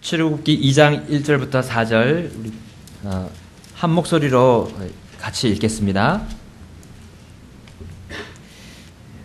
출애굽기 2장 1절부터 4절 우리 한 목소리로 같이 읽겠습니다.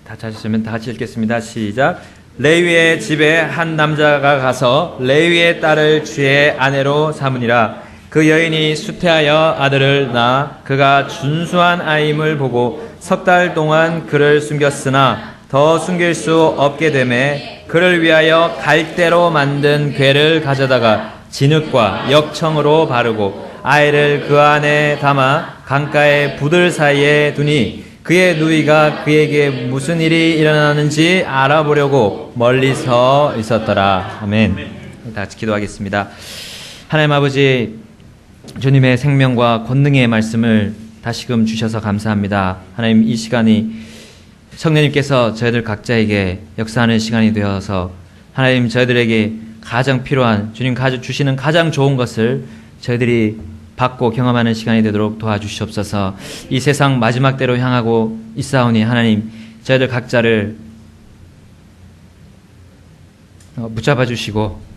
다 찾으시면 다 같이 읽겠습니다. 시작. 레위의 집에 한 남자가 가서 레위의 딸을 주의 아내로 삼으니라. 그 여인이 수태하여 아들을 낳아 그가 준수한 아임을 보고 석 달 동안 그를 숨겼으나 더 숨길 수 없게 되매 그를 위하여 갈대로 만든 궤를 가져다가 진흙과 역청으로 바르고 아이를 그 안에 담아 강가의 부들 사이에 두니 그의 누이가 그에게 무슨 일이 일어나는지 알아보려고 멀리 서 있었더라. 아멘. 다 같이 기도하겠습니다. 하나님 아버지, 주님의 생명과 권능의 말씀을 다시금 주셔서 감사합니다. 하나님, 이 시간이 성령님께서 저희들 각자에게 역사하는 시간이 되어서 하나님, 저희들에게 가장 필요한 주님 주시는 가장 좋은 것을 저희들이 받고 경험하는 시간이 되도록 도와주시옵소서. 이 세상 마지막 때로 향하고 있사오니 하나님, 저희들 각자를 붙잡아 주시고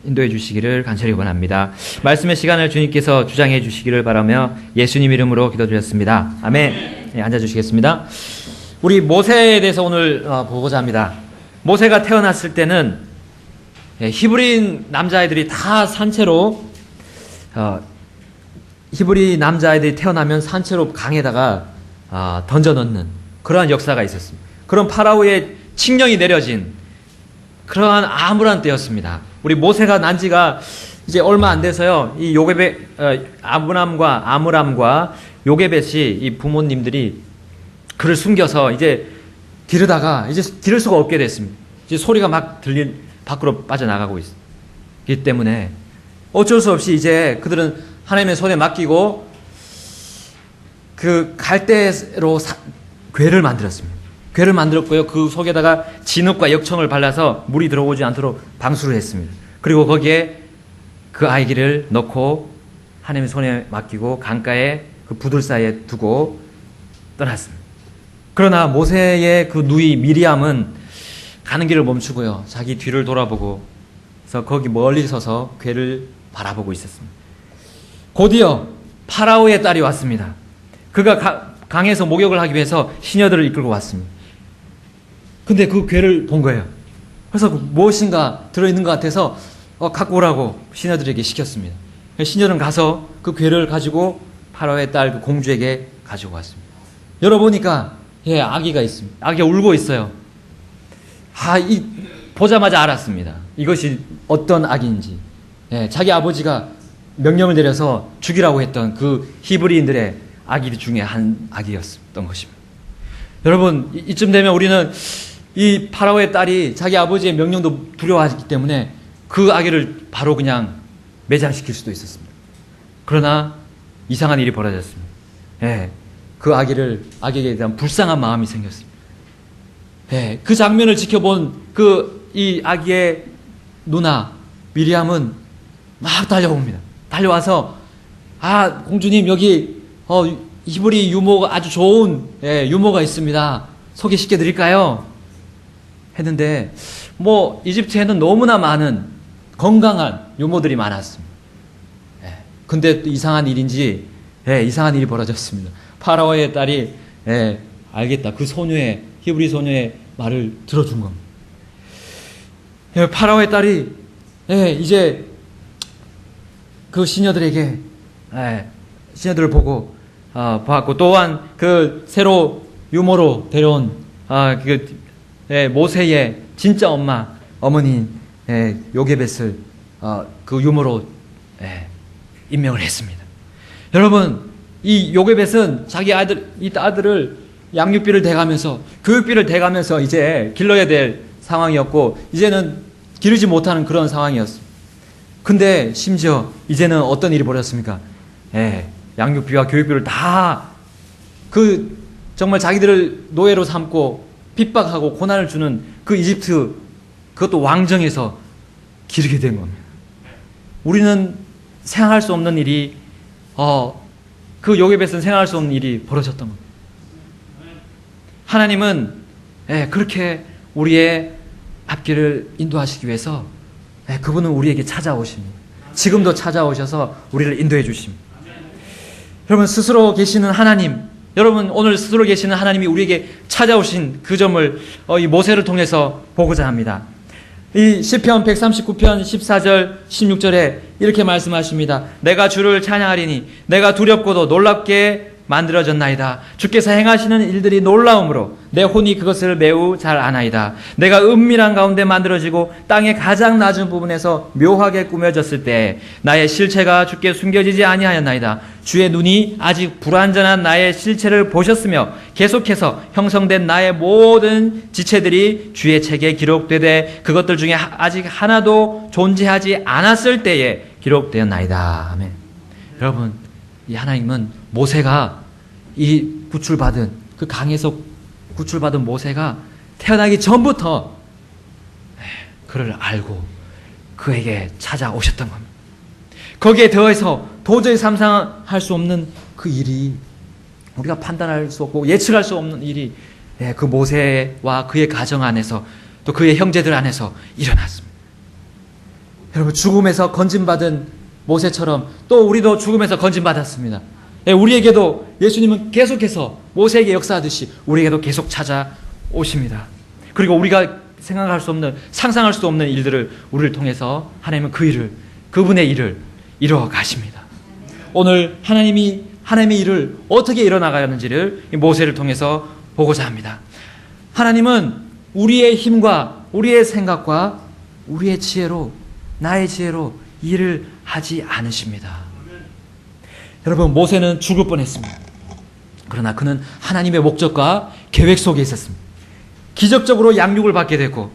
인도해 주시기를 간절히 원합니다. 말씀의 시간을 주님께서 주장해 주시기를 바라며 예수님 이름으로 기도드렸습니다. 아멘. 네, 앉아 주시겠습니다. 우리 모세에 대해서 오늘 보고자 합니다. 모세가 태어났을 때는 히브리 남자아이들이 다 산채로 히브리 남자아이들이 태어나면 산채로 강에다가 던져 넣는 그러한 역사가 있었습니다. 그런 파라오의 칙령이 내려진 그러한 암울한 때였습니다. 우리 모세가 난 지가 이제 얼마 안 돼서요. 이 아므람과 요게벳이 이 부모님들이 그를 숨겨서 이제 기르다가 이제 기를 수가 없게 됐습니다. 이제 소리가 막 밖으로 빠져나가고 있어요. 그렇기 때문에 어쩔 수 없이 이제 그들은 하나님의 손에 맡기고 그 갈대로 궤를 만들었습니다. 궤를 만들었고요. 그 속에다가 진흙과 역청을 발라서 물이 들어오지 않도록 방수를 했습니다. 그리고 거기에 그 아이를 넣고 하나님의 손에 맡기고 강가에 그 부들 사이에 두고 떠났습니다. 그러나 모세의 그 누이 미리암은 가는 길을 멈추고요. 자기 뒤를 돌아보고 그래서 거기 멀리 서서 궤를 바라보고 있었습니다. 곧이어 파라오의 딸이 왔습니다. 그가 강에서 목욕을 하기 위해서 시녀들을 이끌고 왔습니다. 근데 그 궤를 본 거예요. 그래서 무엇인가 들어있는 것 같아서 갖고 오라고 시녀들에게 시켰습니다. 시녀는 가서 그 궤를 가지고 파라오의 딸 그 공주에게 가지고 왔습니다. 열어보니까 아기가 있습니다. 아기가 울고 있어요. 보자마자 알았습니다. 이것이 어떤 아기인지. 자기 아버지가 명령을 내려서 죽이라고 했던 그 히브리인들의 아기 중에 한 아기였던 것입니다. 여러분, 이쯤 되면 우리는 이 파라오의 딸이 자기 아버지의 명령도 두려워하기 때문에 그 아기를 바로 그냥 매장시킬 수도 있었습니다. 그러나 이상한 일이 벌어졌습니다. 그 아기에게 대한 불쌍한 마음이 생겼습니다. 그 장면을 지켜본 이 아기의 누나 미리암은 막 달려옵니다. 달려와서 공주님, 여기 히브리 유모가 아주 좋은 유모가 있습니다. 소개시켜 드릴까요? 했는데 이집트에는 너무나 많은 건강한 유모들이 많았습니다. 근데 또 이상한 일인지 이상한 일이 벌어졌습니다. 파라오의 딸이 알겠다. 그 히브리 소녀의 말을 들어준 겁니다. 파라오의 딸이 이제 그 시녀들을 보고 보았고, 또한 그 새로 유모로 데려온 모세의 진짜 어머니인 요게벳을 그 유모로 임명을 했습니다. 여러분, 이 요게벳은 자기 아들을 양육비를 대가면서 교육비를 대가면서 이제 길러야 될 상황이었고, 이제는 기르지 못하는 그런 상황이었습니다. 근데 심지어 이제는 어떤 일이 벌어졌습니까? 양육비와 교육비를 다 정말 자기들을 노예로 삼고 핍박하고 고난을 주는 그 이집트, 그것도 왕정에서 기르게 된 겁니다. 우리는 생각할 수 없는 일이 그 요게벳은 생각할 수 없는 일이 벌어졌던 겁니다. 하나님은 그렇게 우리의 앞길을 인도하시기 위해서 그분은 우리에게 찾아오십니다. 지금도 찾아오셔서 우리를 인도해 주십니다. 여러분, 스스로 계시는 하나님, 여러분 오늘 스스로 계시는 하나님이 우리에게 찾아오신 그 점을 이 모세를 통해서 보고자 합니다. 이 시편 139편 14절 16절에 이렇게 말씀하십니다. 내가 주를 찬양하리니 내가 두렵고도 놀랍게 만들어졌나이다. 주께서 행하시는 일들이 놀라움으로 내 혼이 그것을 매우 잘 아나이다. 내가 은밀한 가운데 만들어지고 땅의 가장 낮은 부분에서 묘하게 꾸며졌을 때 나의 실체가 주께 숨겨지지 아니하였나이다. 주의 눈이 아직 불완전한 나의 실체를 보셨으며 계속해서 형성된 나의 모든 지체들이 주의 책에 기록되되 그것들 중에 아직 하나도 존재하지 않았을 때에 기록되었나이다. 아멘. 여러분, 이 하나님은 모세가 이 구출받은 그 강에서 구출받은 모세가 태어나기 전부터 그를 알고 그에게 찾아오셨던 겁니다. 거기에 더해서 도저히 상상할 수 없는 그 일이, 우리가 판단할 수 없고 예측할 수 없는 일이 그 모세와 그의 가정 안에서 또 그의 형제들 안에서 일어났습니다. 여러분, 죽음에서 건진받은 모세처럼 또 우리도 죽음에서 건진받았습니다. 우리에게도 예수님은 계속해서 모세에게 역사하듯이 우리에게도 계속 찾아오십니다. 그리고 우리가 생각할 수 없는, 상상할 수 없는 일들을 우리를 통해서 하나님은 그분의 일을 이루어 가십니다. 오늘 하나님의 일을 어떻게 이뤄나가는지를 모세를 통해서 보고자 합니다. 하나님은 우리의 힘과 우리의 생각과 우리의 지혜로, 나의 지혜로 일을 하지 않으십니다. 여러분, 모세는 죽을 뻔했습니다. 그러나 그는 하나님의 목적과 계획 속에 있었습니다. 기적적으로 양육을 받게 됐고,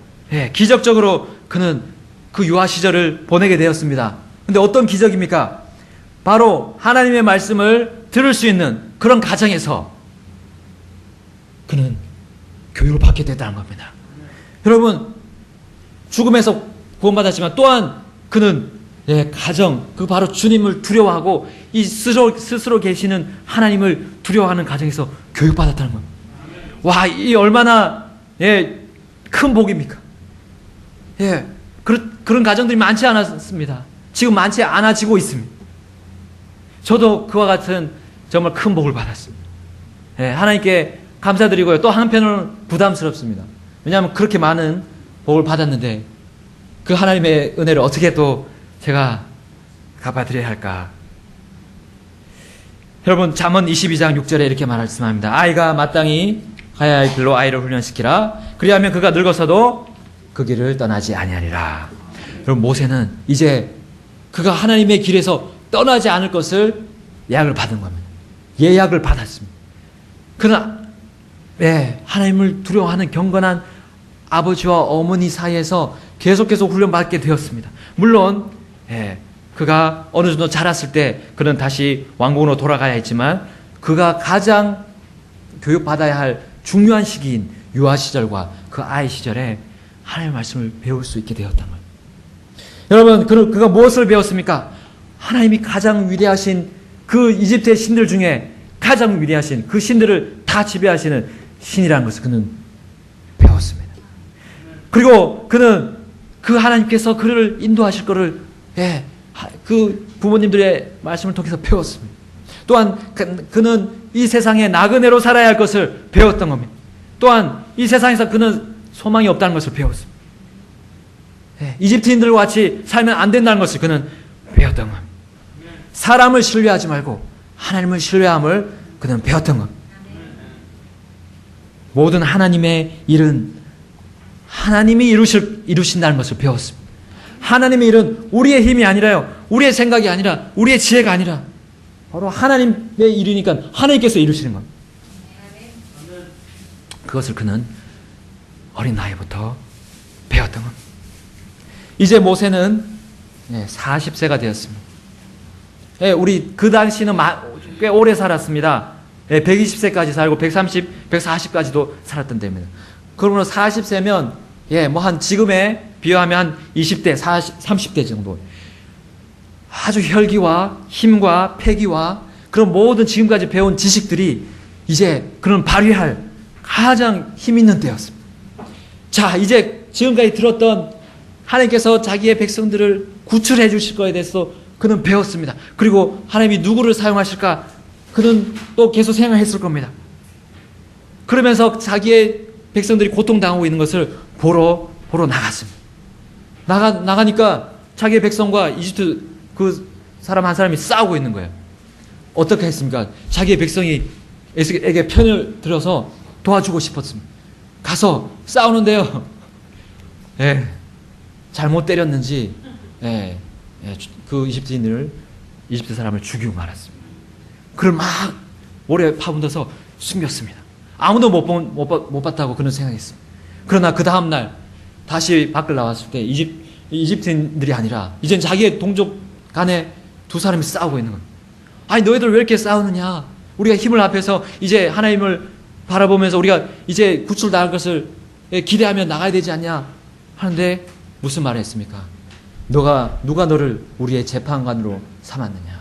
기적적으로 그는 그 유아 시절을 보내게 되었습니다. 그런데 어떤 기적입니까? 바로 하나님의 말씀을 들을 수 있는 그런 가정에서 그는 교육을 받게 됐다는 겁니다. 여러분, 죽음에서 구원받았지만 또한 그는 가정, 그 바로 주님을 두려워하고 이 스스로 계시는 하나님을 두려워하는 가정에서 교육받았다는 겁니다. 와, 이 얼마나 큰 복입니까? 그런 가정들이 많지 않았습니다. 지금 많지 않아지고 있습니다. 저도 그와 같은 정말 큰 복을 받았습니다. 하나님께 감사드리고요. 또 한편으로는 부담스럽습니다. 왜냐하면 그렇게 많은 복을 받았는데 그 하나님의 은혜를 어떻게 또 제가 갚아드려야 할까? 여러분, 잠언 22장 6절에 이렇게 말씀합니다. 아이가 마땅히 가야 할 길로 아이를 훈련시키라. 그리하면 그가 늙어서도 그 길을 떠나지 아니하리라. 여러분, 모세는 이제 그가 하나님의 길에서 떠나지 않을 것을 예약을 받은 겁니다. 예약을 받았습니다. 그는 하나님을 두려워하는 경건한 아버지와 어머니 사이에서 계속해서 훈련받게 되었습니다. 물론 그가 어느 정도 자랐을 때 그는 다시 왕궁으로 돌아가야 했지만 그가 가장 교육받아야 할 중요한 시기인 유아 시절과 그 아이 시절에 하나님의 말씀을 배울 수 있게 되었단 말이에요. 여러분, 그가 무엇을 배웠습니까? 하나님이 가장 위대하신 그 이집트의 신들 중에 가장 위대하신 그 신들을 다 지배하시는 신이라는 것을 그는 배웠습니다. 그리고 그는 그 하나님께서 그를 인도하실 것을 그 부모님들의 말씀을 통해서 배웠습니다. 또한 그는 이 세상에 나그네로 살아야 할 것을 배웠던 겁니다. 또한 이 세상에서 그는 소망이 없다는 것을 배웠습니다. 이집트인들과 같이 살면 안 된다는 것을 그는 배웠던 겁니다. 사람을 신뢰하지 말고 하나님을 신뢰함을 그는 배웠던 겁니다. 모든 하나님의 일은 하나님이 이루신다는 것을 배웠습니다. 하나님의 일은 우리의 힘이 아니라요, 우리의 생각이 아니라, 우리의 지혜가 아니라 바로 하나님의 일이니까 하나님께서 이루시는 겁니다. 그것을 그는 어린 나이부터 배웠던 겁니다. 이제 모세는 40세가 되었습니다. 우리 그 당시는 꽤 오래 살았습니다. 120세까지 살고 140까지도 살았던 때입니다. 그러므로 40세면 한 지금에 비유하면 한 20대, 30대 정도. 아주 혈기와 힘과 패기와 그런 모든 지금까지 배운 지식들이 이제 그런 발휘할 가장 힘 있는 때였습니다. 자, 이제 지금까지 들었던 하나님께서 자기의 백성들을 구출해 주실 거에 대해서 그는 배웠습니다. 그리고 하나님이 누구를 사용하실까 그는 또 계속 생각했을 겁니다. 그러면서 자기의 백성들이 고통당하고 있는 것을 보러 나갔습니다. 나가니까 자기의 백성과 이집트 그 사람 한 사람이 싸우고 있는 거예요. 어떻게 했습니까? 자기의 백성에게 편을 들어서 도와주고 싶었습니다. 가서 싸우는데요. 예, 잘못 때렸는지 그 이집트 사람을 죽이고 말았습니다. 그를 막 모래에 파묻어서 숨겼습니다. 아무도 못 봤다고 그는 생각했습니다. 그러나 그 다음날 다시 밖을 나왔을 때 이집트인들이 아니라 이젠 자기의 동족 간에 두 사람이 싸우고 있는 겁니다. 아니 너희들 왜 이렇게 싸우느냐? 우리가 힘을 합해서 이제 하나님을 바라보면서 우리가 이제 구출당할 것을 기대하며 나가야 되지 않냐? 하는데 무슨 말을 했습니까? 누가 너를 우리의 재판관으로 삼았느냐?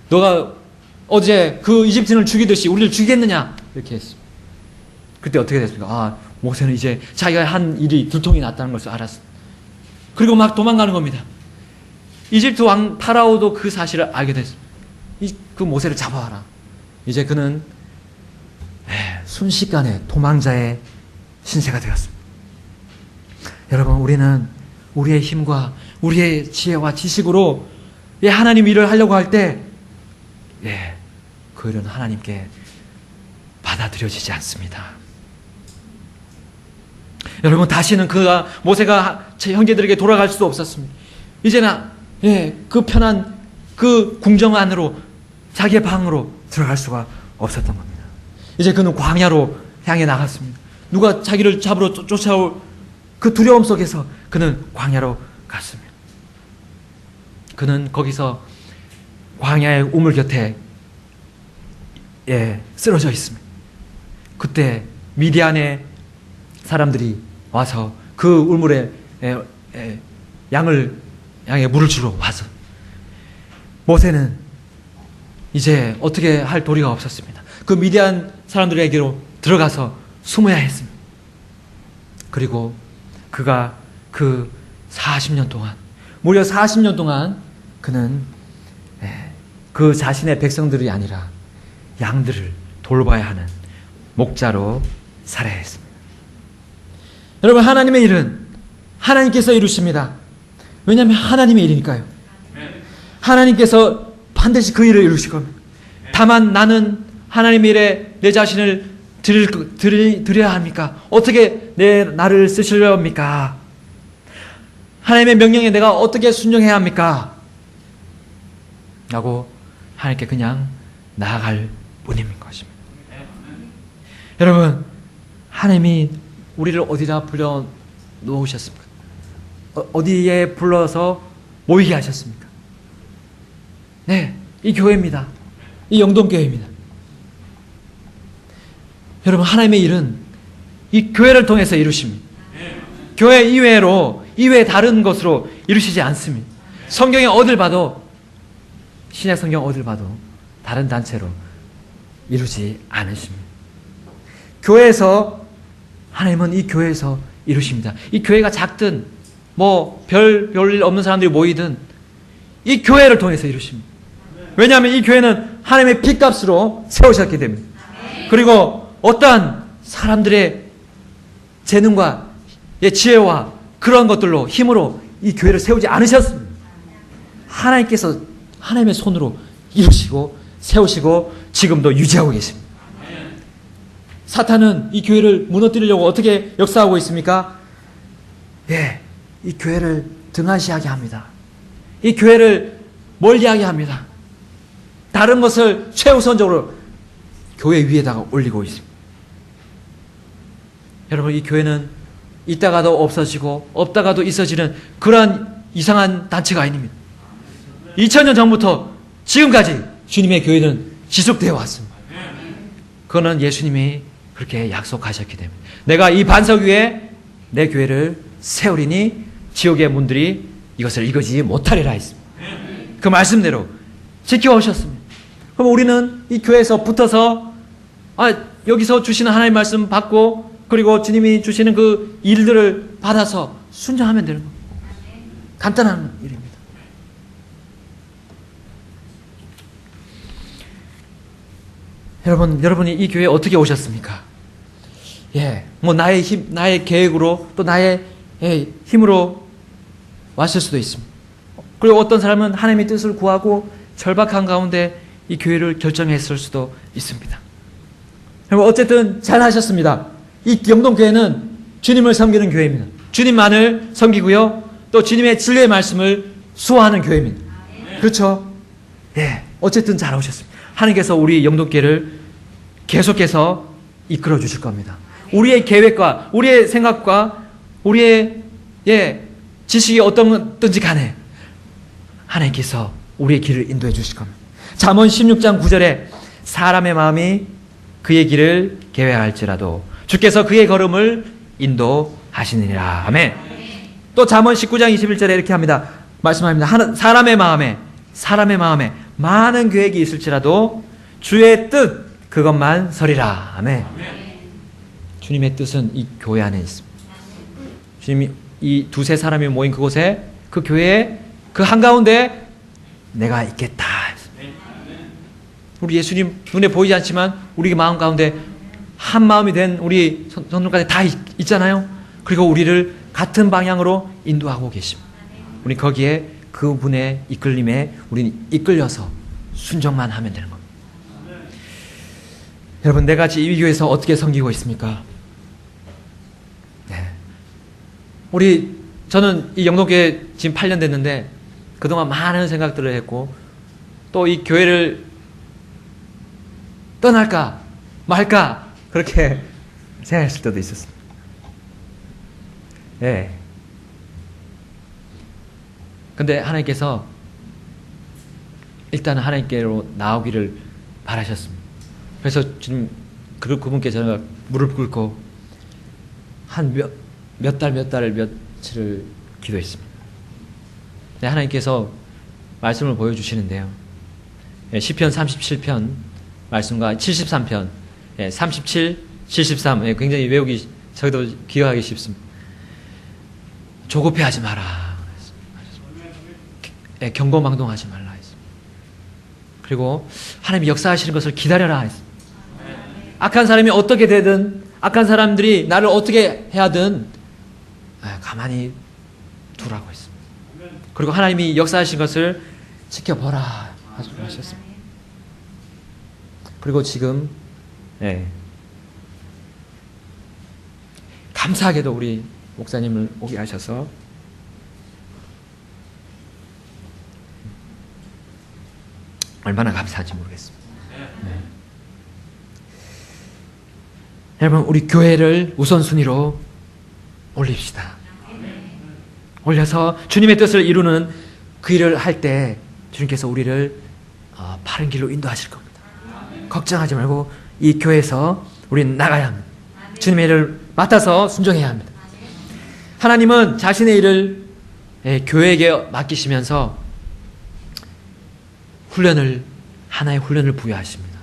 너가 어제 그 이집트인을 죽이듯이 우리를 죽이겠느냐? 이렇게 했습니다. 그때 어떻게 됐습니까? 모세는 이제 자기가 한 일이 들통이 났다는 것을 알았습니다. 그리고 막 도망가는 겁니다. 이집트 왕 파라오도 그 사실을 알게 됐습니다. 그 모세를 잡아와라. 이제 그는 순식간에 도망자의 신세가 되었습니다. 여러분, 우리는 우리의 힘과 우리의 지혜와 지식으로 하나님 일을 하려고 할 때 그 일은 하나님께 받아들여지지 않습니다. 여러분, 다시는 모세가 제 형제들에게 돌아갈 수도 없었습니다. 이제는 그 편한 그 궁정 안으로 자기의 방으로 들어갈 수가 없었던 겁니다. 이제 그는 광야로 향해 나갔습니다. 누가 자기를 잡으러 쫓아올 그 두려움 속에서 그는 광야로 갔습니다. 그는 거기서 광야의 우물 곁에 쓰러져 있습니다. 그때 미디안의 사람들이 와서 그 우물에 양에 물을 주러 와서 모세는 이제 어떻게 할 도리가 없었습니다. 그 미디안 사람들에게로 들어가서 숨어야 했습니다. 그리고 그가 그 40년 동안, 무려 40년 동안 그는 그 자신의 백성들이 아니라 양들을 돌봐야 하는 목자로 살아야 했습니다. 여러분, 하나님의 일은 하나님께서 이루십니다. 왜냐하면 하나님의 일이니까요. 하나님께서 반드시 그 일을 이루실 겁니다. 다만 나는 하나님의 일에 내 자신을 드려야 합니까? 어떻게 나를 쓰시려 합니까? 하나님의 명령에 내가 어떻게 순종해야 합니까? 라고 하나님께 그냥 나아갈 뿐인 것입니다. 여러분, 하나님이 우리를 어디다 불러 놓으셨습니까? 어디에 불러서 모이게 하셨습니까? 이 교회입니다. 이 영동교회입니다. 여러분, 하나님의 일은 이 교회를 통해서 이루십니다. 교회 이외에 다른 것으로 이루시지 않습니다. 성경에 어딜 봐도, 신약 성경 어딜 봐도 다른 단체로 이루지 않으십니다. 하나님은 이 교회에서 이루십니다. 이 교회가 작든 별일 없는 사람들이 모이든 이 교회를 통해서 이루십니다. 왜냐하면 이 교회는 하나님의 피값으로 세우셨기 때문에. 그리고 어떠한 사람들의 재능과 지혜와 그런 것들로 힘으로 이 교회를 세우지 않으셨습니다. 하나님께서 하나님의 손으로 이루시고 세우시고 지금도 유지하고 계십니다. 사탄은 이 교회를 무너뜨리려고 어떻게 역사하고 있습니까? 이 교회를 등한시하게 합니다. 이 교회를 멀리하게 합니다. 다른 것을 최우선적으로 교회 위에다가 올리고 있습니다. 여러분, 이 교회는 있다가도 없어지고 없다가도 있어지는 그러한 이상한 단체가 아닙니다. 2000년 전부터 지금까지 주님의 교회는 지속되어 왔습니다. 그거는 예수님이 그렇게 약속하셨기 때문에 내가 이 반석 위에 내 교회를 세우리니 지옥의 문들이 이것을 이기지 못하리라 했습니다. 그 말씀대로 지켜오셨습니다. 그럼 우리는 이 교회에서 붙어서 여기서 주시는 하나님의 말씀 받고 그리고 주님이 주시는 그 일들을 받아서 순종하면 되는 겁니다. 간단한 일입니다. 여러분이 이 교회에 어떻게 오셨습니까? 뭐 나의 힘, 나의 계획으로 또 나의 힘으로 왔을 수도 있습니다. 그리고 어떤 사람은 하나님의 뜻을 구하고 절박한 가운데 이 교회를 결정했을 수도 있습니다. 여러분 어쨌든 잘 하셨습니다. 이 영동교회는 주님을 섬기는 교회입니다. 주님만을 섬기고요. 또 주님의 진리의 말씀을 수호하는 교회입니다. 그렇죠? 어쨌든 잘 오셨습니다. 하나님께서 우리 영동교회를 계속해서 이끌어 주실 겁니다. 우리의 계획과 우리의 생각과 우리의 지식이 어떤지 간에 하나님께서 우리의 길을 인도해 주실 겁니다. 잠언 16장 9절에 사람의 마음이 그의 길을 계획할지라도 주께서 그의 걸음을 인도하시느니라. 아멘. 또 잠언 19장 21절에 이렇게 합니다. 말씀합니다. 사람의 마음에 많은 계획이 있을지라도 주의 뜻 그것만 서리라. 아멘. 주님의 뜻은 이 교회 안에 있습니다. 주님이 이 두세 사람이 모인 그곳에 그 교회에 그 한가운데 내가 있겠다. 우리 예수님 눈에 보이지 않지만 우리 마음 가운데 한 마음이 된 우리 성도까지 다 있잖아요. 그리고 우리를 같은 방향으로 인도하고 계십니다. 우리 거기에 그분의 이끌림에 우리는 이끌려서 순종만 하면 되는 겁니다. 여러분 내가 이 교회에서 어떻게 섬기고 있습니까? 저는 이 영동교회 지금 8년 됐는데 그동안 많은 생각들을 했고 또 이 교회를 떠날까 말까 그렇게 생각했을 때도 있었습니다. 근데 하나님께서 일단은 하나님께로 나오기를 바라셨습니다. 그래서 주님 그분께 제가 무릎 꿇고 한 며칠을 기도했습니다. 하나님께서 말씀을 보여주시는데요. 시편 37편 말씀과 73편 37, 73 굉장히 외우기 저희도 기억하기 쉽습니다. 조급해하지 마라. 경거망동하지 말라 했습니다. 그리고 하나님이 역사하시는 것을 기다려라 했습니다. 악한 사람이 어떻게 되든 악한 사람들이 나를 어떻게 해야든 가만히 두라고 했습니다. 그리고 하나님이 역사하신 것을 지켜보라 하셨습니다. 그리고 지금 감사하게도 우리 목사님을 오게 하셔서 얼마나 감사한지 모르겠습니다. 여러분 우리 교회를 우선순위로 올립시다. 올려서 주님의 뜻을 이루는 그 일을 할 때 주님께서 우리를 바른 길로 인도하실 겁니다. 걱정하지 말고 이 교회에서 우리는 나가야 합니다. 주님의 일을 맡아서 순종해야 합니다. 하나님은 자신의 일을 교회에게 맡기시면서 하나의 훈련을 부여하십니다.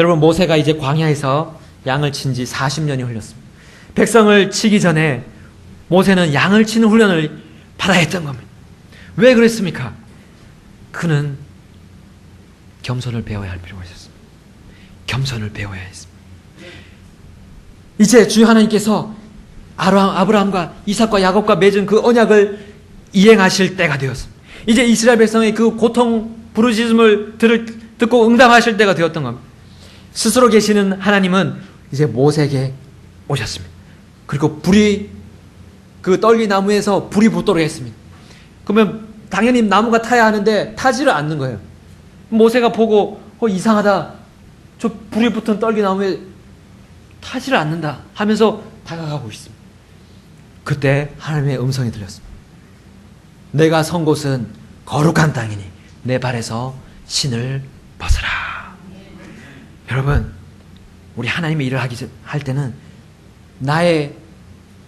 여러분 모세가 이제 광야에서 양을 친 지 40년이 흘렀습니다. 백성을 치기 전에 모세는 양을 치는 훈련을 받아야 했던 겁니다. 왜 그랬습니까? 그는 겸손을 배워야 할 필요가 있었습니다. 겸손을 배워야 했습니다. 이제 주 하나님께서 아브라함과 이삭과 야곱과 맺은 그 언약을 이행하실 때가 되었습니다. 이제 이스라엘 백성의 그 고통 부르짖음을 듣고 응답하실 때가 되었던 겁니다. 스스로 계시는 하나님은 이제 모세에게 오셨습니다. 그리고 그 떨기나무에서 불이 붙도록 했습니다. 그러면 당연히 나무가 타야 하는데 타지를 않는 거예요. 모세가 보고 이상하다. 저 불이 붙은 떨기나무에 타지를 않는다 하면서 다가가고 있습니다. 그때 하나님의 음성이 들렸습니다. 내가 선 곳은 거룩한 땅이니 내 발에서 신을 벗어라. 여러분 우리 하나님의 일을 할 때는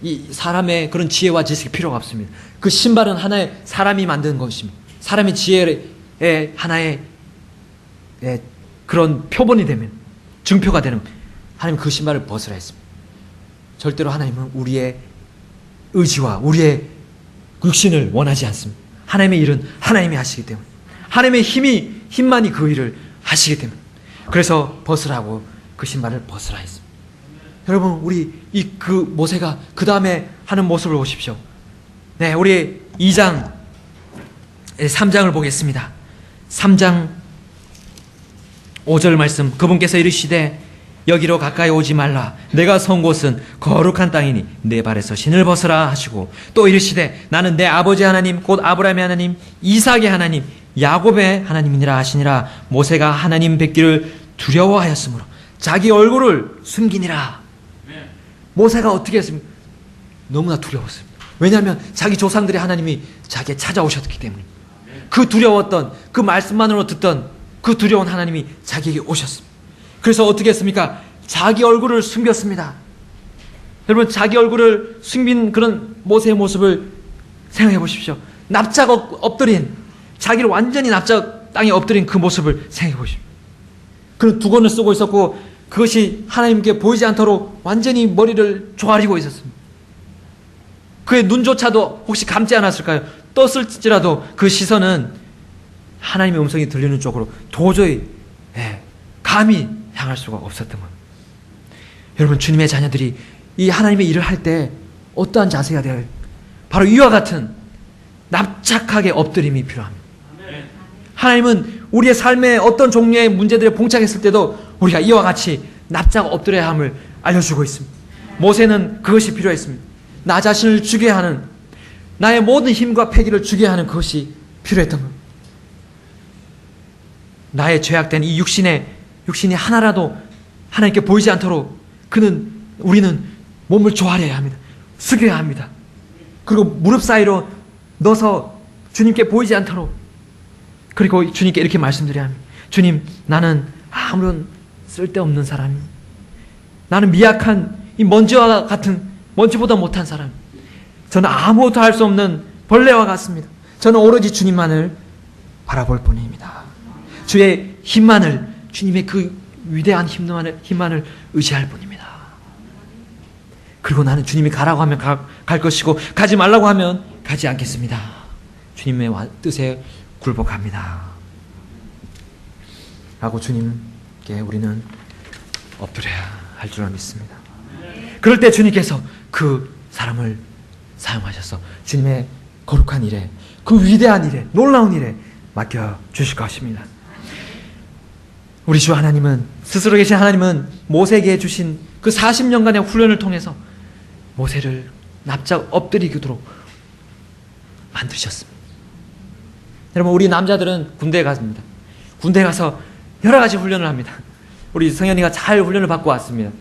이 사람의 그런 지혜와 지식이 필요가 없습니다. 그 신발은 하나의 사람이 만든 것입니다. 사람의 지혜의 하나의 그런 표본이 되면 증표가 되는 하나님 그 신발을 벗으라 했습니다. 절대로 하나님은 우리의 의지와 우리의 육신을 원하지 않습니다. 하나님의 일은 하나님이 하시기 때문에, 하나님의 힘만이 그 일을 하시기 때문에, 그래서 벗으라고 그 신발을 벗으라 했습니다. 여러분, 우리 그 모세가 그 다음에 하는 모습을 보십시오. 네, 우리 2장 3장을 보겠습니다. 3장 5절 말씀, 그분께서 이르시되 여기로 가까이 오지 말라. 내가 선 곳은 거룩한 땅이니 내 발에서 신을 벗으라 하시고, 또 이르시되 나는 내 아버지 하나님 곧 아브라함의 하나님 이삭의 하나님 야곱의 하나님이니라 하시니라. 모세가 하나님 뵙기를 두려워하였으므로 자기 얼굴을 숨기니라. 모세가 어떻게 했습니까? 너무나 두려웠습니다. 왜냐하면 자기 조상들의 하나님이 자기에 찾아오셨기 때문에, 그 두려웠던, 그 말씀만으로 듣던 그 두려운 하나님이 자기에게 오셨습니다. 그래서 어떻게 했습니까? 자기 얼굴을 숨겼습니다. 여러분, 자기 얼굴을 숨긴 그런 모세의 모습을 생각해 보십시오. 납작 엎드린, 자기를 완전히 납작 땅에 엎드린 그 모습을 생각해 보십시오. 그는 두건을 쓰고 있었고, 그것이 하나님께 보이지 않도록 완전히 머리를 조아리고 있었습니다. 그의 눈조차도 혹시 감지 않았을까요? 떴을지라도 그 시선은 하나님의 음성이 들리는 쪽으로 도저히 감히 향할 수가 없었던 겁니다. 여러분, 주님의 자녀들이 이 하나님의 일을 할 때 어떠한 자세가 되어야 해요? 바로 이와 같은 납작하게 엎드림이 필요합니다. 하나님은 우리의 삶에 어떤 종류의 문제들에 봉착했을 때도 우리가 이와 같이 납작 엎드려야 함을 알려주고 있습니다. 모세는 그것이 필요했습니다. 나 자신을 주게 하는, 나의 모든 힘과 패기를 주게 하는 그것이 필요했던 겁니다. 나의 죄악된 이 육신이 하나라도 하나님께 보이지 않도록 우리는 몸을 조아려야 합니다. 숙여야 합니다. 그리고 무릎 사이로 넣어서 주님께 보이지 않도록, 그리고 주님께 이렇게 말씀드려야 합니다. 주님, 나는 아무런 쓸데없는 사람입니다. 나는 미약한 이 먼지와 같은, 먼지보다 못한 사람. 저는 아무것도 할 수 없는 벌레와 같습니다. 저는 오로지 주님만을 바라볼 뿐입니다. 주의 힘만을, 주님의 그 위대한 힘만을 의지할 뿐입니다. 그리고 나는 주님이 가라고 하면 갈 것이고, 가지 말라고 하면 가지 않겠습니다. 주님의 뜻에 굴복합니다. 라고 주님께 우리는 엎드려야 할 줄 믿습니다. 그럴 때 주님께서 그 사람을 사용하셔서 주님의 거룩한 일에, 그 위대한 일에, 놀라운 일에 맡겨주실 것입니다. 우리 주 하나님은, 스스로 계신 하나님은 모세에게 주신 그 40년간의 훈련을 통해서 모세를 납작 엎드리도록 만드셨습니다. 여러분, 우리 남자들은 군대에 갔습니다. 군대에 가서 여러 가지 훈련을 합니다. 우리 성현이가 잘 훈련을 받고 왔습니다.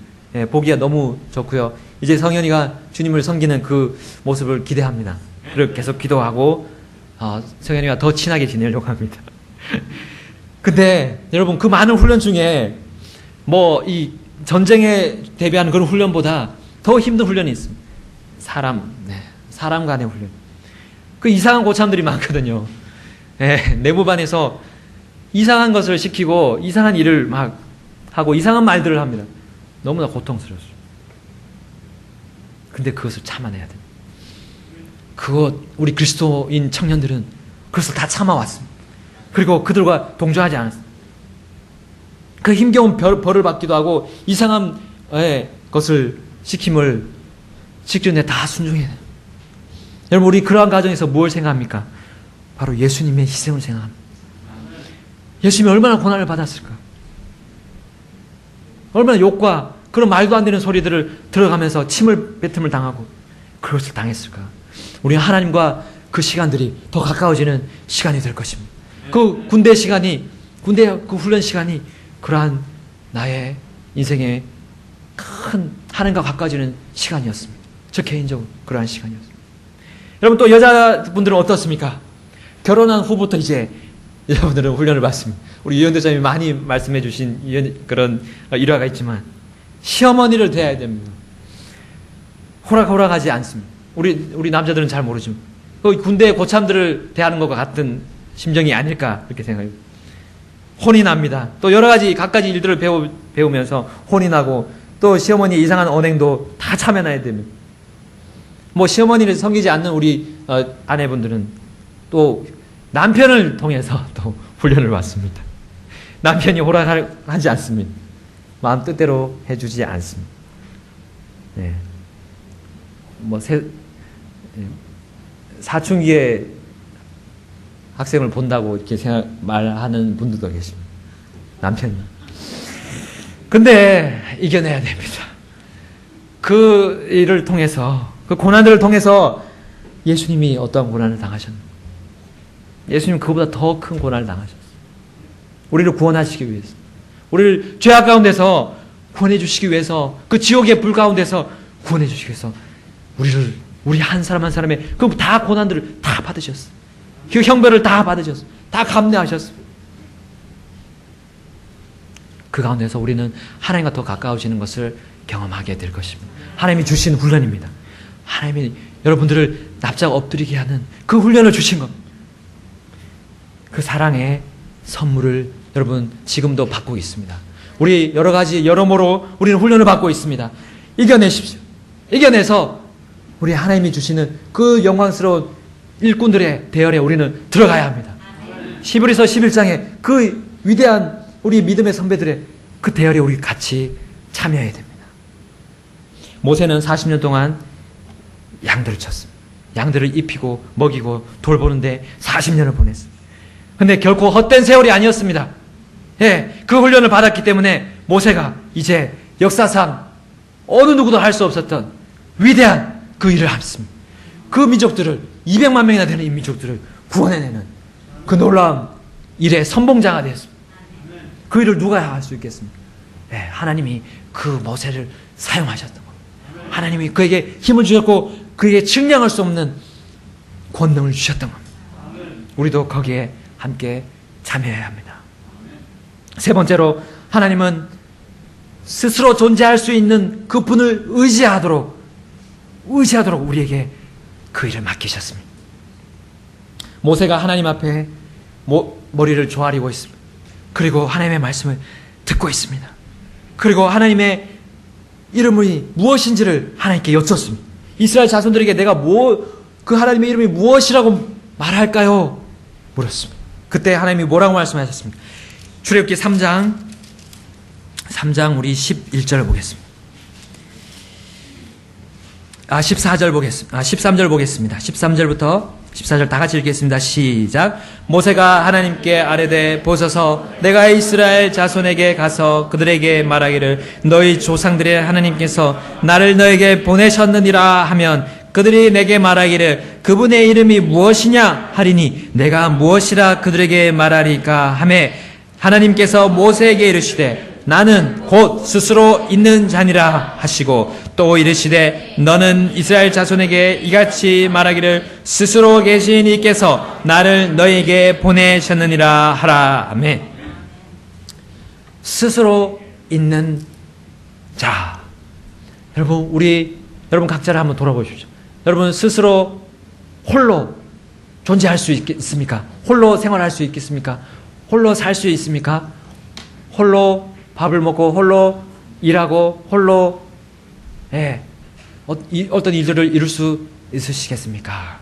보기가 너무 좋고요. 이제 성현이가 주님을 섬기는 그 모습을 기대합니다. 그리고 계속 기도하고 성현이가 더 친하게 지내려고 합니다. 근데 여러분, 그 많은 훈련 중에 이 전쟁에 대비하는 그런 훈련보다 더 힘든 훈련이 있습니다. 사람 간의 훈련. 그 이상한 고참들이 많거든요. 내부반에서 이상한 것을 시키고 이상한 일을 막 하고 이상한 말들을 합니다. 너무나 고통스러웠어요. 근데 그것을 참아내야 돼요. 우리 그리스도인 청년들은 그것을 다 참아왔습니다. 그리고 그들과 동조하지 않았습니다. 그 힘겨운 벌을 받기도 하고 이상한 것을 시킴을 직전에 다 순종해야 돼요. 여러분, 우리 그러한 과정에서 무엇을 생각합니까? 바로 예수님의 희생을 생각합니다. 예수님이 얼마나 고난을 받았을까? 얼마나 욕과 그런 말도 안 되는 소리들을 들어가면서 침을 뱉음을 당하고 그것을 당했을까? 우리는 하나님과 그 시간들이 더 가까워지는 시간이 될 것입니다. 그 군대 그 훈련 시간이 그러한 나의 인생의 큰 하나님과 가까워지는 시간이었습니다. 저 개인적으로 그러한 시간이었습니다. 여러분, 또 여자분들은 어떻습니까? 결혼한 후부터 이제 여러분들은 훈련을 받습니다. 우리 유현대장님이 많이 말씀해 주신 그런 일화가 있지만 시어머니를 대해야 됩니다. 호락호락하지 않습니다. 우리 남자들은 잘 모르지만 그 군대의 고참들을 대하는 것과 같은 심정이 아닐까 그렇게 생각해요. 혼이 납니다. 또 여러 가지 갖가지 일들을 배우면서 혼이 나고 또 시어머니 이상한 언행도 다 참여해야 됩니다. 뭐 시어머니를 섬기지 않는 우리 아내분들은 또 남편을 통해서 또 훈련을 받습니다. 남편이 호락하지 않습니다. 마음 뜻대로 해주지 않습니다. 네. 뭐 사춘기에 학생을 본다고 이렇게 말하는 분들도 계십니다. 남편이. 근데 이겨내야 됩니다. 그 일을 통해서, 그 고난들을 통해서 예수님이 어떠한 고난을 당하셨는가? 예수님은 그보다 더 큰 고난을 당하셨어요. 우리를 구원하시기 위해서, 우리를 죄악 가운데서 구원해 주시기 위해서, 그 지옥의 불 가운데서 구원해 주시기 위해서 우리 한 사람 한 사람의 그 다 고난들을 다 받으셨어요. 그 형벌을 다 받으셨어요. 다 감내하셨어요. 그 가운데서 우리는 하나님과 더 가까워지는 것을 경험하게 될 것입니다. 하나님이 주신 훈련입니다. 하나님이 여러분들을 납작 엎드리게 하는 그 훈련을 주신 것. 그 사랑의 선물을 여러분 지금도 받고 있습니다. 우리 여러 가지 여러모로 우리는 훈련을 받고 있습니다. 이겨내십시오. 이겨내서 우리 하나님이 주시는 그 영광스러운 일꾼들의 대열에 우리는 들어가야 합니다. 히브리서 11장에 그 위대한 우리 믿음의 선배들의 그 대열에 우리 같이 참여해야 됩니다. 모세는 40년 동안 양들을 쳤습니다. 양들을 입히고 먹이고 돌보는데 40년을 보냈습니다. 근데 결코 헛된 세월이 아니었습니다. 예, 그 훈련을 받았기 때문에 모세가 이제 역사상 어느 누구도 할 수 없었던 위대한 그 일을 했습니다. 그 민족들을 200만 명이나 되는 이 민족들을 구원해내는 그 놀라운 일의 선봉자가 되었습니다. 그 일을 누가 할 수 있겠습니까? 예, 하나님이 그 모세를 사용하셨던 겁니다. 하나님이 그에게 힘을 주셨고 그에게 측량할 수 없는 권능을 주셨던 겁니다. 우리도 거기에 함께 참여해야 합니다. 세 번째로 하나님은 스스로 존재할 수 있는 그 분을 의지하도록 우리에게 그 일을 맡기셨습니다. 모세가 하나님 앞에 머리를 조아리고 있습니다. 그리고 하나님의 말씀을 듣고 있습니다. 그리고 하나님의 이름이 무엇인지를 하나님께 여쭙습니다. 이스라엘 자손들에게 내가 그 하나님의 이름이 무엇이라고 말할까요? 물었습니다. 그때 하나님이 뭐라고 말씀하셨습니까? 출애굽기 3장 우리 11절 보겠습니다. 14절 보겠습니다. 13절 보겠습니다. 13절부터 14절 다 같이 읽겠습니다. 시작. 모세가 하나님께 아뢰되 보소서 내가 이스라엘 자손에게 가서 그들에게 말하기를 너희 조상들의 하나님께서 나를 너에게 보내셨느니라 하면 그들이 내게 말하기를 그분의 이름이 무엇이냐 하리니 내가 무엇이라 그들에게 말하리까 하매 하나님께서 모세에게 이르시되 나는 곧 스스로 있는 자니라 하시고 또 이르시되 너는 이스라엘 자손에게 이같이 말하기를 스스로 계신 이께서 나를 너에게 보내셨느니라 하라. 아멘. 스스로 있는 자. 여러분 각자를 한번 돌아보십시오. 여러분 스스로 홀로 존재할 수 있습니까? 홀로 생활할 수 있겠습니까? 홀로 살 수 있습니까? 홀로 밥을 먹고 홀로 일하고 홀로 어떤 일들을 이룰 수 있으시겠습니까?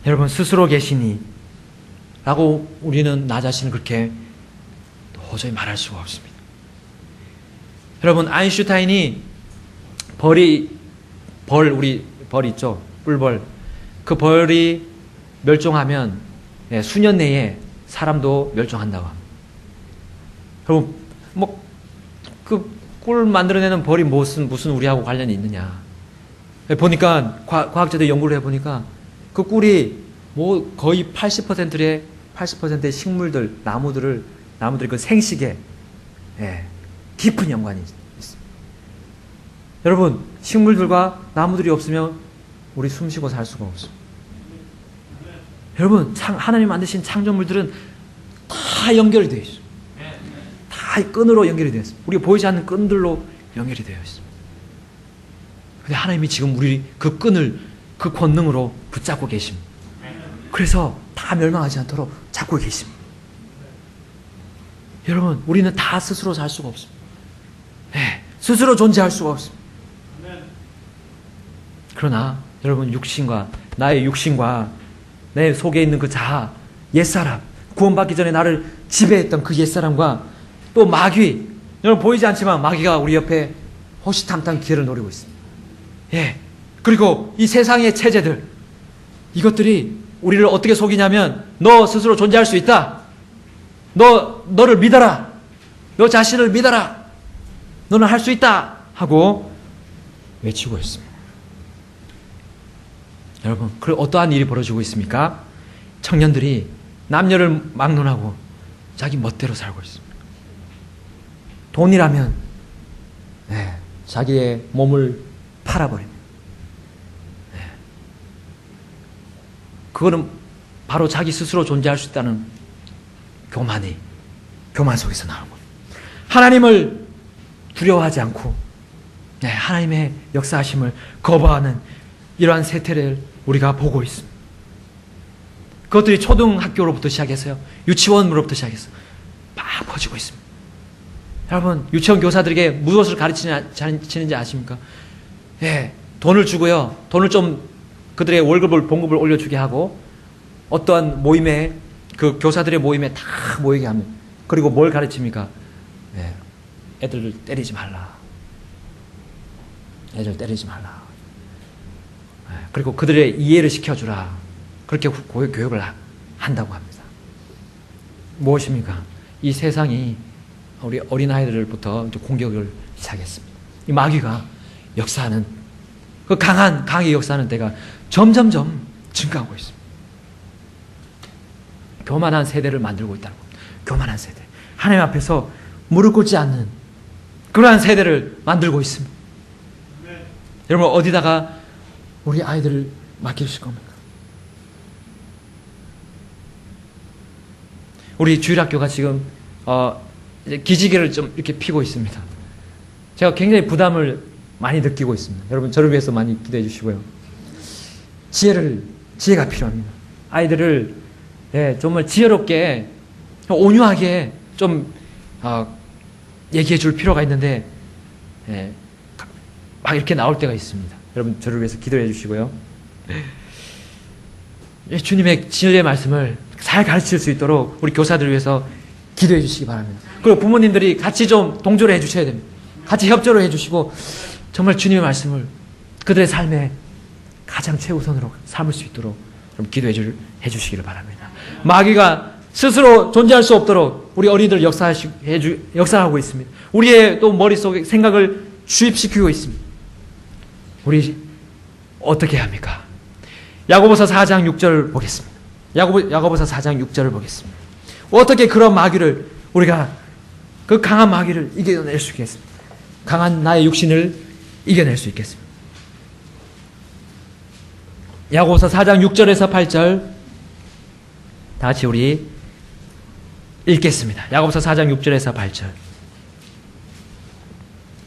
여러분 스스로 계시니 라고 우리는 나 자신을 그렇게 도저히 말할 수가 없습니다. 여러분 아인슈타인이 우리 벌 있죠? 뿔벌. 그 벌이 멸종하면 수년 내에 사람도 멸종한다고 합니다. 그럼 그 꿀 만들어내는 벌이 무슨 우리하고 관련이 있느냐? 보니까 과학자들이 연구를 해보니까 그 꿀이 거의 80%의 식물들, 나무들의 그 생식에 깊은 연관이 있습니다. 여러분 식물들과 나무들이 없으면 우리 숨쉬고 살 수가 없습니다. 여러분 하나님 만드신 창조물들은 다 연결이 되어 있어요. 다 끈으로 연결이 되어 있습니다. 우리가 보이지 않는 끈들로 연결이 되어 있습니다. 근데 하나님이 지금 우리 그 끈을 그 권능으로 붙잡고 계십니다. 그래서 다 멸망하지 않도록 잡고 계십니다. 여러분 우리는 다 스스로 살 수가 없습니다. 스스로 존재할 수가 없습니다. 그러나 여러분, 나의 육신과 내 속에 있는 그 자아, 옛사람, 구원받기 전에 나를 지배했던 그 옛사람과 또 마귀, 여러분 보이지 않지만 마귀가 우리 옆에 호시탐탐 기회를 노리고 있습니다. 그리고 이 세상의 체제들, 이것들이 우리를 어떻게 속이냐면, 너 스스로 존재할 수 있다. 너를 믿어라. 너 자신을 믿어라. 너는 할 수 있다. 하고 외치고 있습니다. 여러분, 어떠한 일이 벌어지고 있습니까? 청년들이 남녀를 막론하고 자기 멋대로 살고 있습니다. 돈이라면 자기의 몸을 팔아버립니다. 그거는 바로 자기 스스로 존재할 수 있다는 교만 속에서 나온 거예요. 하나님을 두려워하지 않고 하나님의 역사하심을 거부하는 이러한 세태를 우리가 보고 있습니다. 그것들이 초등학교로부터 시작해서요, 유치원으로부터 시작해서 막 퍼지고 있습니다. 여러분, 유치원 교사들에게 무엇을 가르치는지 아십니까? 돈을 주고요, 돈을 좀 그들의 봉급을 올려주게 하고, 어떠한 모임에, 그 교사들의 모임에 다 모이게 합니다. 그리고 뭘 가르칩니까? 애들을 때리지 말라. 애들 때리지 말라. 그리고 그들의 이해를 시켜주라. 그렇게 교육을 한다고 합니다. 무엇입니까? 이 세상이 우리 어린아이들부터 공격을 시작했습니다. 이 마귀가 역사하는, 그 강하게 역사하는 때가 점점점 증가하고 있습니다. 교만한 세대를 만들고 있다는 겁니다. 교만한 세대. 하나님 앞에서 무릎 꿇지 않는 그러한 세대를 만들고 있습니다. 여러분, 어디다가 우리 아이들을 맡기실 겁니까? 우리 주일학교가 지금 이제 기지개를 좀 이렇게 피고 있습니다. 제가 굉장히 부담을 많이 느끼고 있습니다. 여러분, 저를 위해서 많이 기도해 주시고요. 지혜가 필요합니다. 아이들을 정말 지혜롭게, 온유하게 좀 얘기해 줄 필요가 있는데 막 이렇게 나올 때가 있습니다. 여러분, 저를 위해서 기도해 주시고요. 주님의 진리의 말씀을 잘 가르칠 수 있도록 우리 교사들을 위해서 기도해 주시기 바랍니다. 그리고 부모님들이 같이 좀 동조를 해 주셔야 됩니다. 같이 협조를 해 주시고 정말 주님의 말씀을 그들의 삶에 가장 최우선으로 삼을 수 있도록 좀 기도해 주시기를 바랍니다. 마귀가 스스로 존재할 수 없도록 우리 어린이들 역사하고 있습니다. 우리의 또 머릿속에 생각을 주입시키고 있습니다. 우리 어떻게 해야 합니까? 야고보서 4장 6절 보겠습니다. 야고보서 4장 6절을 보겠습니다. 어떻게 그런 마귀를, 우리가 그 강한 마귀를 이겨낼 수 있겠습니까? 강한 나의 육신을 이겨낼 수 있겠습니다. 야고보서 4장 6절에서 8절 다 같이 우리 읽겠습니다. 야고보서 4장 6절에서 8절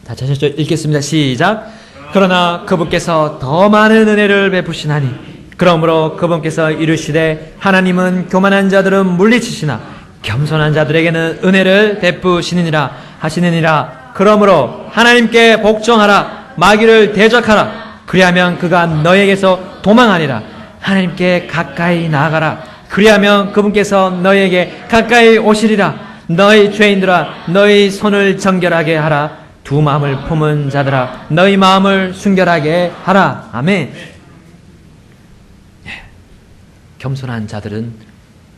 다 하셨죠? 읽겠습니다. 시작. 그러나 그분께서 더 많은 은혜를 베푸시나니 그러므로 그분께서 이르시되 하나님은 교만한 자들은 물리치시나 겸손한 자들에게는 은혜를 베푸시느니라 하시느니라. 그러므로 하나님께 복종하라. 마귀를 대적하라. 그리하면 그가 너에게서 도망하니라. 하나님께 가까이 나아가라. 그리하면 그분께서 너에게 가까이 오시리라. 너희 죄인들아, 너희 손을 정결하게 하라. 두 마음을 품은 자들아, 너희 마음을 순결하게 하라. 아멘. 겸손한 자들은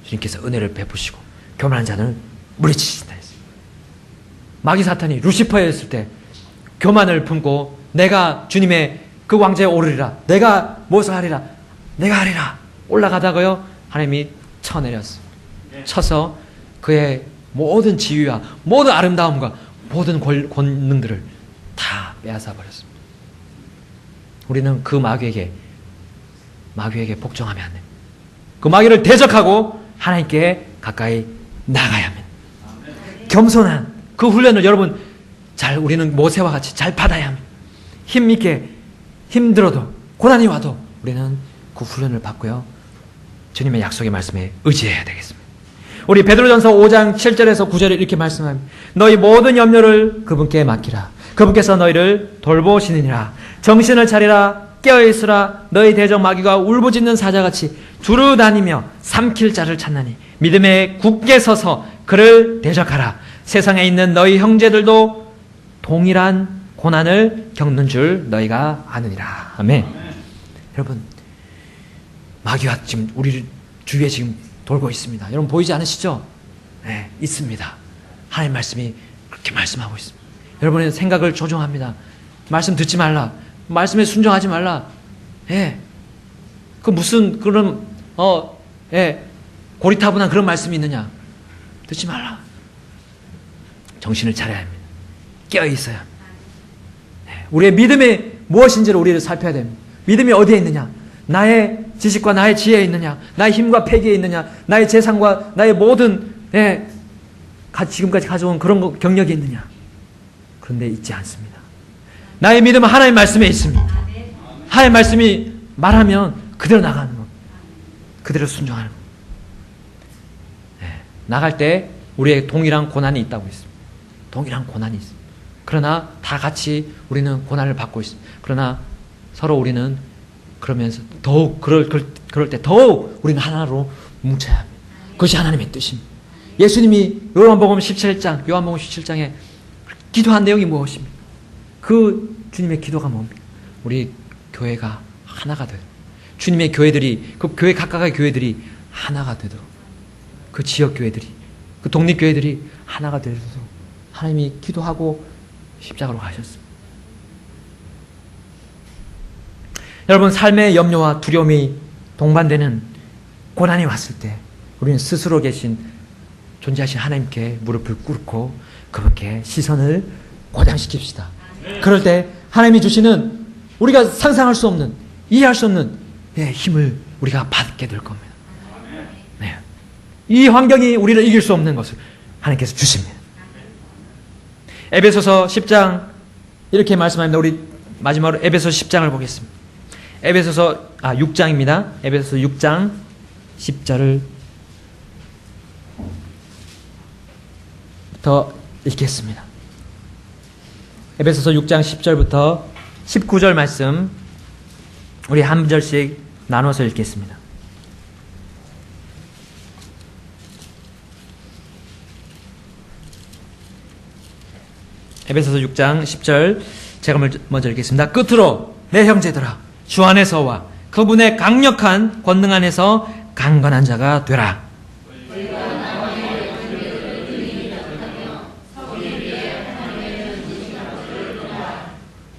주님께서 은혜를 베푸시고 교만한 자는 물리치신다 했습니다. 마귀 사탄이 루시퍼였을 때 교만을 품고 내가 주님의 그 왕좌에 오르리라, 내가 무엇을 하리라, 내가 하리라 올라가다가요 하나님이 쳐내렸습니다. 쳐서 그의 모든 지위와 모든 아름다움과 모든 권능들을 다 빼앗아 버렸습니다. 우리는 그 마귀에게 복종하면 안 됩니다. 그 마귀를 대적하고 하나님께 가까이 나가야 합니다. 겸손한 그 훈련을 여러분 우리는 모세와 같이 잘 받아야 합니다. 힘있게 힘들어도 고난이 와도 우리는 그 훈련을 받고요, 주님의 약속의 말씀에 의지해야 되겠습니다. 우리 베드로전서 5장 7절에서 9절에 이렇게 말씀합니다. 너희 모든 염려를 그분께 맡기라. 그분께서 너희를 돌보시느니라. 정신을 차리라. 깨어있으라. 너희 대적 마귀가 울부짖는 사자같이 두루 다니며 삼킬 자를 찾나니 믿음에 굳게 서서 그를 대적하라. 세상에 있는 너희 형제들도 동일한 고난을 겪는 줄 너희가 아느니라. 아멘. 여러분, 마귀가 지금 우리 주위에 지금 돌고 있습니다. 여러분 보이지 않으시죠? 네, 있습니다. 하나님 말씀이 그렇게 말씀하고 있습니다. 여러분의 생각을 조정합니다. 말씀 듣지 말라. 말씀에 순종하지 말라. 예. 그 무슨 그런 고리타분한 그런 말씀이 있느냐? 듣지 말라. 정신을 차려야 합니다. 깨어 있어야 합니다. 예. 우리의 믿음이 무엇인지를 우리를 살펴야 됩니다. 믿음이 어디에 있느냐? 나의 지식과 나의 지혜에 있느냐? 나의 힘과 패기에 있느냐? 나의 재산과 나의 모든 지금까지 가져온 그런 경력이 있느냐? 그런데 있지 않습니다. 나의 믿음은 하나님의 말씀에 있습니다. 하나님의 말씀이 말하면 그대로 나가는 것. 그대로 순종하는 것. 나갈 때 우리의 동일한 고난이 있다고 했습니다. 동일한 고난이 있습니다. 그러나 다 같이 우리는 고난을 받고 있습니다. 그러나 서로 우리는 그러면서 더욱 그럴 때 더욱 우리는 하나로 뭉쳐야 합니다. 그것이 하나님의 뜻입니다. 예수님이 요한복음 17장에 기도한 내용이 무엇입니까? 그 주님의 기도가 뭡니까? 우리 교회가 하나가 돼요. 주님의 교회들이, 그 교회 각각의 교회들이 하나가 되도록, 그 지역 교회들이, 그 독립 교회들이 하나가 되도록 하나님이 기도하고 십자가로 가셨습니다. 여러분, 삶의 염려와 두려움이 동반되는 고난이 왔을 때 우리는 스스로 존재하신 하나님께 무릎을 꿇고 그분께 시선을 고정시킵시다. 그럴 때 하나님이 주시는 우리가 상상할 수 없는, 이해할 수 없는 힘을 우리가 받게 될 겁니다. 네. 이 환경이 우리를 이길 수 없는 것을 하나님께서 주십니다. 에베소서 10장 이렇게 말씀합니다. 우리 마지막으로 에베소서 10장을 보겠습니다. 에베소서 6장입니다. 에베소서 6장 10절을 더 읽겠습니다. 에베소서 6장 10절부터 19절 말씀 우리 한 절씩 나눠서 읽겠습니다. 에베소서 6장 10절 제가 먼저 읽겠습니다. 끝으로 내 형제들아 주 안에서와 그분의 강력한 권능 안에서 강건한 자가 되라.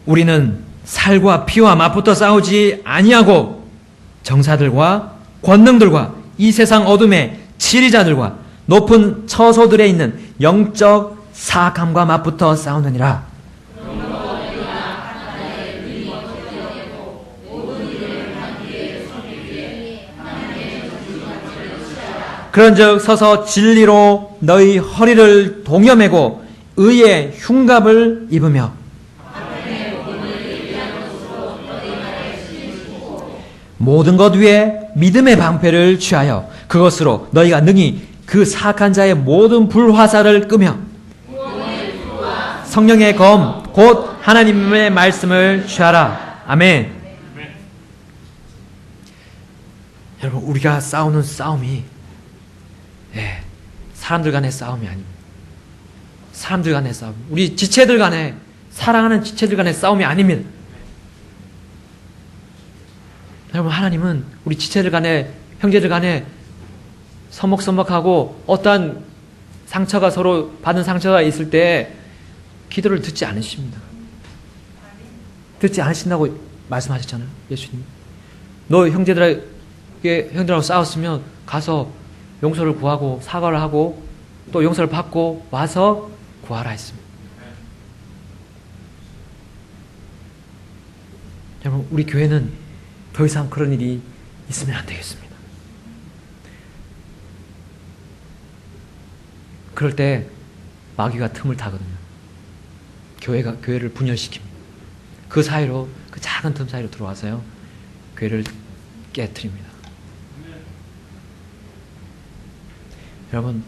우리는 살과 피와 맞붙어 싸우지 아니하고 정사들과 권능들과 이 세상 어둠의 지리자들과 높은 처소들에 있는 영적 사악함과 맞붙어 싸우느니라. 그런즉 서서 진리로 너희 허리를 동여매고 의의 흉갑을 입으며 모든 것 위에 믿음의 방패를 취하여 그것으로 너희가 능히 그 사악한 자의 모든 불화살을 끄며 성령의 검 곧 하나님의 말씀을 취하라. 아멘. 여러분, 우리가 싸우는 싸움이 사람들 간의 싸움이 아닙니다. 사람들 간의 싸움, 우리 지체들 간의, 사랑하는 지체들 간의 싸움이 아닙니다. 여러분, 하나님은 우리 지체들 간에, 형제들 간에 서먹서먹하고 어떠한 상처가 서로 받은 상처가 있을 때 기도를 듣지 않으십니다. 듣지 않으신다고 말씀하셨잖아요, 예수님. 너 형제들하고 싸웠으면 가서 용서를 구하고 사과를 하고 또 용서를 받고 와서 구하라 했습니다. 여러분, 우리 교회는 더 이상 그런 일이 있으면 안 되겠습니다. 그럴 때 마귀가 틈을 타거든요. 교회를 분열시킵니다. 그 사이로, 그 작은 틈 사이로 들어와서요, 교회를 깨트립니다. 여러분,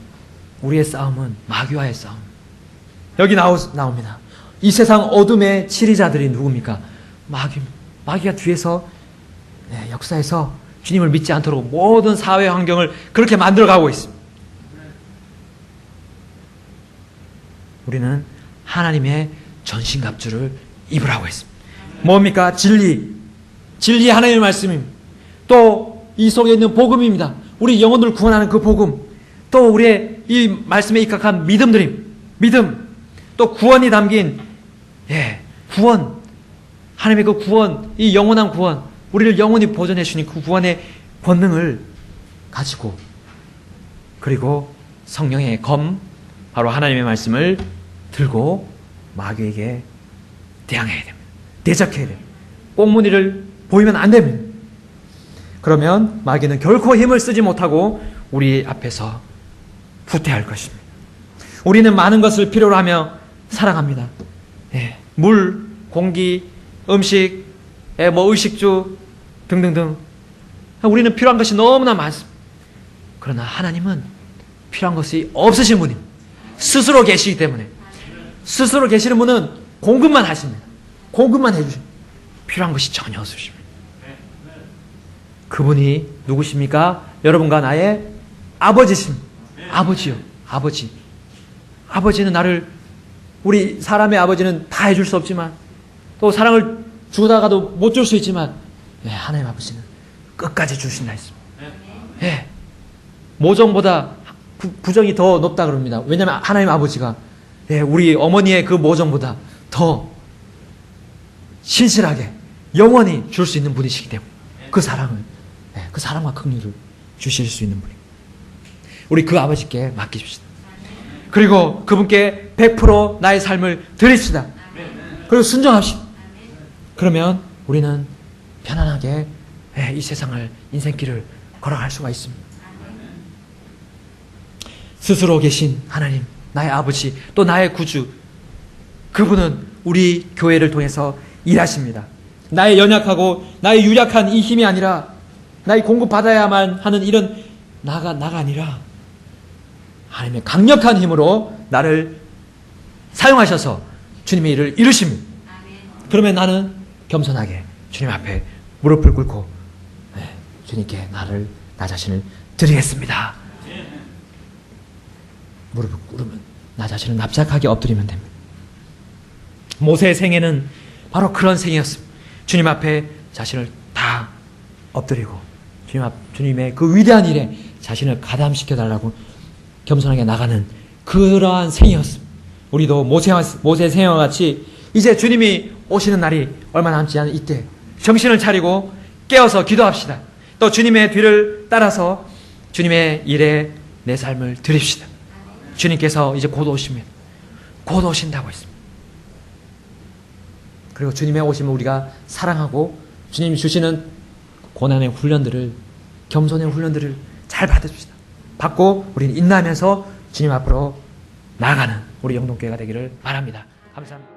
우리의 싸움은 마귀와의 싸움. 여기 나옵니다. 이 세상 어둠의 치리자들이 누굽니까? 마귀가 뒤에서 역사에서 주님을 믿지 않도록 모든 사회 환경을 그렇게 만들어가고 있습니다. 우리는 하나님의 전신갑주를 입으라고 했습니다. 뭡니까? 진리 하나님의 말씀입니다. 또 이 속에 있는 복음입니다. 우리 영혼을 구원하는 그 복음, 또 우리의 이 말씀에 입각한 믿음, 또 구원이 담긴 구원, 하나님의 그 구원, 이 영원한 구원, 우리를 영원히 보존해 주신 그 구원의 권능을 가지고, 그리고 성령의 검, 바로 하나님의 말씀을 들고 마귀에게 대항해야 됩니다. 대적해야 됩니다. 꽁무니를 보이면 안 됩니다. 그러면 마귀는 결코 힘을 쓰지 못하고 우리 앞에서 후퇴할 것입니다. 우리는 많은 것을 필요로 하며 살아갑니다. 물, 공기, 음식, 의식주 등등등. 우리는 필요한 것이 너무나 많습니다. 그러나 하나님은 필요한 것이 없으신 분입니다. 스스로 계시기 때문에. 스스로 계시는 분은 공급만 하십니다. 공급만 해주십니다. 필요한 것이 전혀 없으십니다. 그분이 누구십니까? 여러분과 나의 아버지십니다. 아버지요. 아버지. 아버지는 나를, 우리 사람의 아버지는 다 해줄 수 없지만, 또 사랑을 주다가도 못 줄 수 있지만, 하나님 아버지는 끝까지 주신다 했습니다. 모정보다 부정이 더 높다 그럽니다. 왜냐하면 하나님 아버지가 우리 어머니의 그 모정보다 더 신실하게 영원히 줄 수 있는 분이시기 때문에 그 사랑과 긍휼을 주실 수 있는 분입니다. 우리 그 아버지께 맡기십시다. 그리고 그분께 100% 나의 삶을 드립시다. 그리고 순종합시다. 그러면 우리는 편안하게 이 세상을, 인생길을 걸어갈 수가 있습니다. 스스로 계신 하나님, 나의 아버지, 또 나의 구주, 그분은 우리 교회를 통해서 일하십니다. 나의 연약하고 나의 유약한 이 힘이 아니라, 나의 공급받아야만 하는 이런 나가 아니라 하나님의 강력한 힘으로 나를 사용하셔서 주님의 일을 이루십니다. 그러면 나는 겸손하게 주님 앞에 무릎을 꿇고 주님께 나 자신을 드리겠습니다. 무릎을 꿇으면 나 자신을 납작하게 엎드리면 됩니다. 모세의 생애는 바로 그런 생애였습니다. 주님 앞에 자신을 다 엎드리고 주님의 그 위대한 일에 자신을 가담시켜달라고 겸손하게 나가는 그러한 생애였습니다. 우리도 모세의 생애와 같이 이제 주님이 오시는 날이 얼마 남지 않은 이때 정신을 차리고 깨어서 기도합시다. 또 주님의 뒤를 따라서 주님의 일에 내 삶을 드립시다. 주님께서 이제 곧 오십니다. 곧 오신다고 했습니다. 그리고 주님의 오심을 우리가 사랑하고 주님이 주시는 고난의 훈련들을, 겸손의 훈련들을 잘 받읍시다. 받고 우리는 인내하면서 주님 앞으로 나아가는 우리 영동교회가 되기를 바랍니다. 감사합니다.